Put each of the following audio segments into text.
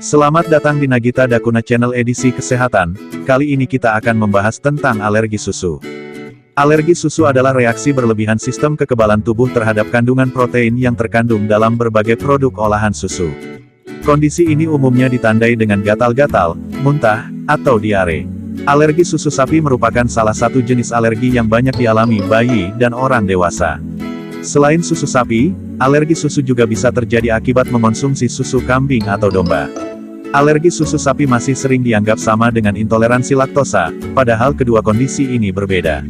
Selamat datang di Nagita Dakuna Channel edisi kesehatan. Kali ini kita akan membahas tentang alergi susu. Alergi susu adalah reaksi berlebihan sistem kekebalan tubuh terhadap kandungan protein yang terkandung dalam berbagai produk olahan susu. Kondisi ini umumnya ditandai dengan gatal-gatal, muntah, atau diare. Alergi susu sapi merupakan salah satu jenis alergi yang banyak dialami bayi dan orang dewasa. Selain susu sapi, alergi susu juga bisa terjadi akibat mengonsumsi susu kambing atau domba. Alergi susu sapi masih sering dianggap sama dengan intoleransi laktosa, padahal kedua kondisi ini berbeda.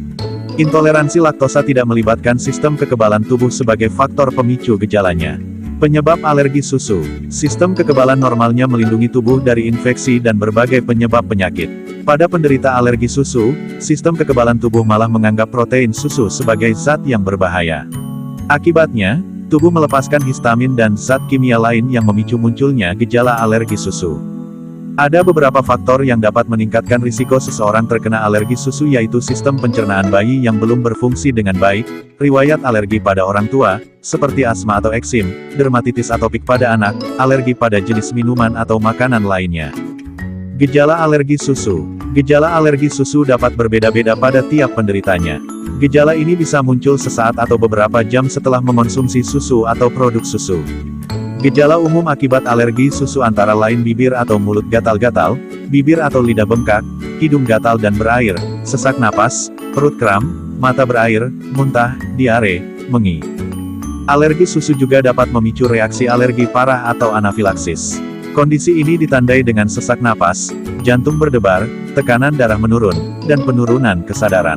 Intoleransi laktosa tidak melibatkan sistem kekebalan tubuh sebagai faktor pemicu gejalanya. Penyebab alergi susu. Sistem kekebalan normalnya melindungi tubuh dari infeksi dan berbagai penyebab penyakit. Pada penderita alergi susu, sistem kekebalan tubuh malah menganggap protein susu sebagai zat yang berbahaya. Akibatnya, tubuh melepaskan histamin dan zat kimia lain yang memicu munculnya gejala alergi susu. Ada beberapa faktor yang dapat meningkatkan risiko seseorang terkena alergi susu, yaitu sistem pencernaan bayi yang belum berfungsi dengan baik, riwayat alergi pada orang tua, seperti asma atau eksim, dermatitis atopik pada anak, alergi pada jenis minuman atau makanan lainnya. Gejala alergi susu. Gejala alergi susu dapat berbeda-beda pada tiap penderitanya. Gejala ini bisa muncul sesaat atau beberapa jam setelah mengonsumsi susu atau produk susu. Gejala umum akibat alergi susu antara lain bibir atau mulut gatal-gatal, bibir atau lidah bengkak, hidung gatal dan berair, sesak napas, perut kram, mata berair, muntah, diare, mengi. Alergi susu juga dapat memicu reaksi alergi parah atau anafilaksis. Kondisi ini ditandai dengan sesak napas, jantung berdebar, tekanan darah menurun, dan penurunan kesadaran.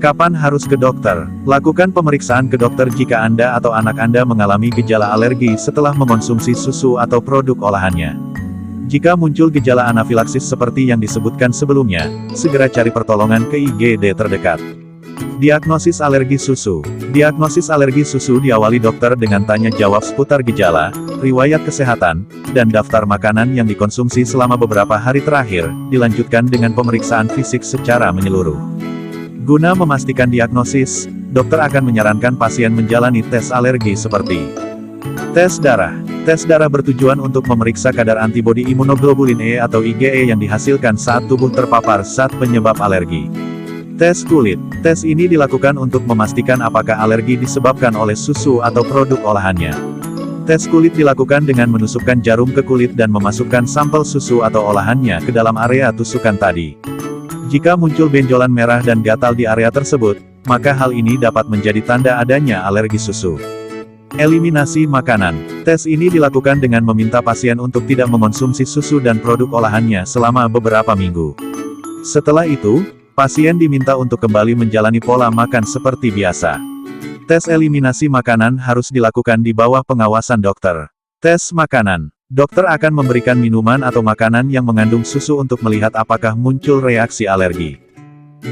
Kapan harus ke dokter? Lakukan pemeriksaan ke dokter jika Anda atau anak Anda mengalami gejala alergi setelah mengonsumsi susu atau produk olahannya. Jika muncul gejala anafilaksis seperti yang disebutkan sebelumnya, segera cari pertolongan ke IGD terdekat. Diagnosis alergi susu. Diagnosis alergi susu diawali dokter dengan tanya jawab seputar gejala, riwayat kesehatan, dan daftar makanan yang dikonsumsi selama beberapa hari terakhir, dilanjutkan dengan pemeriksaan fisik secara menyeluruh. Guna memastikan diagnosis, dokter akan menyarankan pasien menjalani tes alergi seperti tes darah. Tes darah bertujuan untuk memeriksa kadar antibodi imunoglobulin E atau IgE yang dihasilkan saat tubuh terpapar zat penyebab alergi. Tes kulit. Tes ini dilakukan untuk memastikan apakah alergi disebabkan oleh susu atau produk olahannya. Tes kulit dilakukan dengan menusukkan jarum ke kulit dan memasukkan sampel susu atau olahannya ke dalam area tusukan tadi. Jika muncul benjolan merah dan gatal di area tersebut, maka hal ini dapat menjadi tanda adanya alergi susu. Eliminasi makanan. Tes ini dilakukan dengan meminta pasien untuk tidak mengonsumsi susu dan produk olahannya selama beberapa minggu. Setelah itu, pasien diminta untuk kembali menjalani pola makan seperti biasa. Tes eliminasi makanan harus dilakukan di bawah pengawasan dokter. Tes makanan. Dokter akan memberikan minuman atau makanan yang mengandung susu untuk melihat apakah muncul reaksi alergi.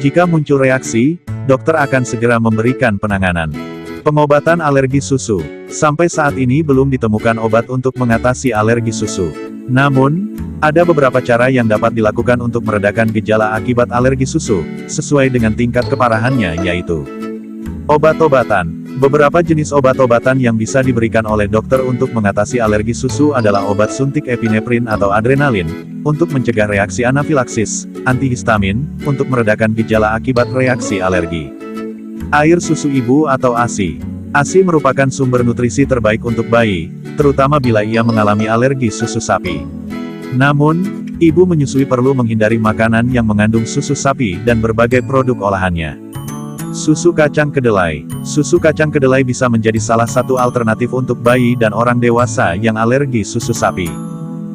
Jika muncul reaksi, dokter akan segera memberikan penanganan. Pengobatan alergi susu. Sampai saat ini belum ditemukan obat untuk mengatasi alergi susu. Namun, ada beberapa cara yang dapat dilakukan untuk meredakan gejala akibat alergi susu, sesuai dengan tingkat keparahannya, yaitu obat-obatan. Beberapa jenis obat-obatan yang bisa diberikan oleh dokter untuk mengatasi alergi susu adalah obat suntik epinefrin atau adrenalin, untuk mencegah reaksi anafilaksis, antihistamin, untuk meredakan gejala akibat reaksi alergi. Air susu ibu atau ASI. ASI merupakan sumber nutrisi terbaik untuk bayi, terutama bila ia mengalami alergi susu sapi. Namun, ibu menyusui perlu menghindari makanan yang mengandung susu sapi dan berbagai produk olahannya. Susu kacang kedelai. Susu kacang kedelai bisa menjadi salah satu alternatif untuk bayi dan orang dewasa yang alergi susu sapi.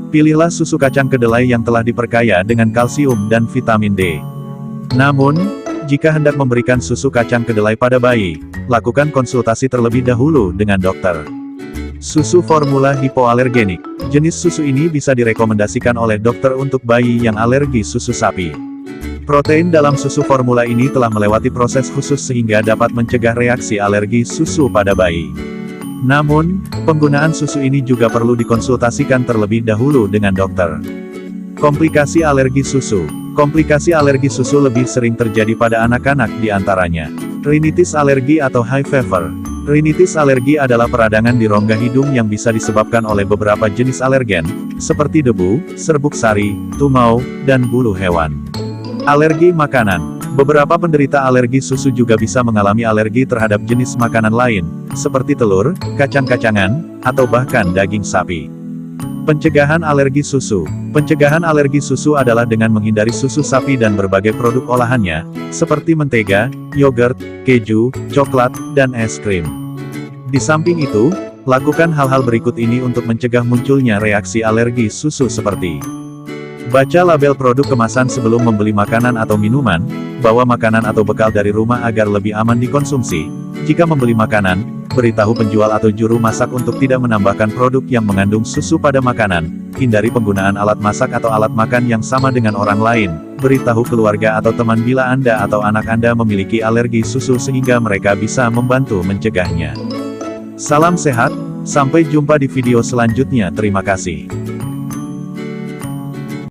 Pilihlah susu kacang kedelai yang telah diperkaya dengan kalsium dan vitamin D. Namun, jika hendak memberikan susu kacang kedelai pada bayi, lakukan konsultasi terlebih dahulu dengan dokter. Susu formula hipoalergenik. Jenis susu ini bisa direkomendasikan oleh dokter untuk bayi yang alergi susu sapi. Protein dalam susu formula ini telah melewati proses khusus sehingga dapat mencegah reaksi alergi susu pada bayi. Namun, penggunaan susu ini juga perlu dikonsultasikan terlebih dahulu dengan dokter. Komplikasi alergi susu. Komplikasi alergi susu lebih sering terjadi pada anak-anak di antaranya rinitis alergi atau high fever. Rinitis alergi adalah peradangan di rongga hidung yang bisa disebabkan oleh beberapa jenis alergen, seperti debu, serbuk sari, tungau, dan bulu hewan. Alergi makanan. Beberapa penderita alergi susu juga bisa mengalami alergi terhadap jenis makanan lain, seperti telur, kacang-kacangan, atau bahkan daging sapi. Pencegahan alergi susu. Pencegahan alergi susu adalah dengan menghindari susu sapi dan berbagai produk olahannya, seperti mentega, yogurt, keju, coklat, dan es krim. Di samping itu, lakukan hal-hal berikut ini untuk mencegah munculnya reaksi alergi susu seperti: baca label produk kemasan sebelum membeli makanan atau minuman, bawa makanan atau bekal dari rumah agar lebih aman dikonsumsi. Jika membeli makanan, beritahu penjual atau juru masak untuk tidak menambahkan produk yang mengandung susu pada makanan. Hindari penggunaan alat masak atau alat makan yang sama dengan orang lain. Beritahu keluarga atau teman bila Anda atau anak Anda memiliki alergi susu sehingga mereka bisa membantu mencegahnya. Salam sehat, sampai jumpa di video selanjutnya. Terima kasih.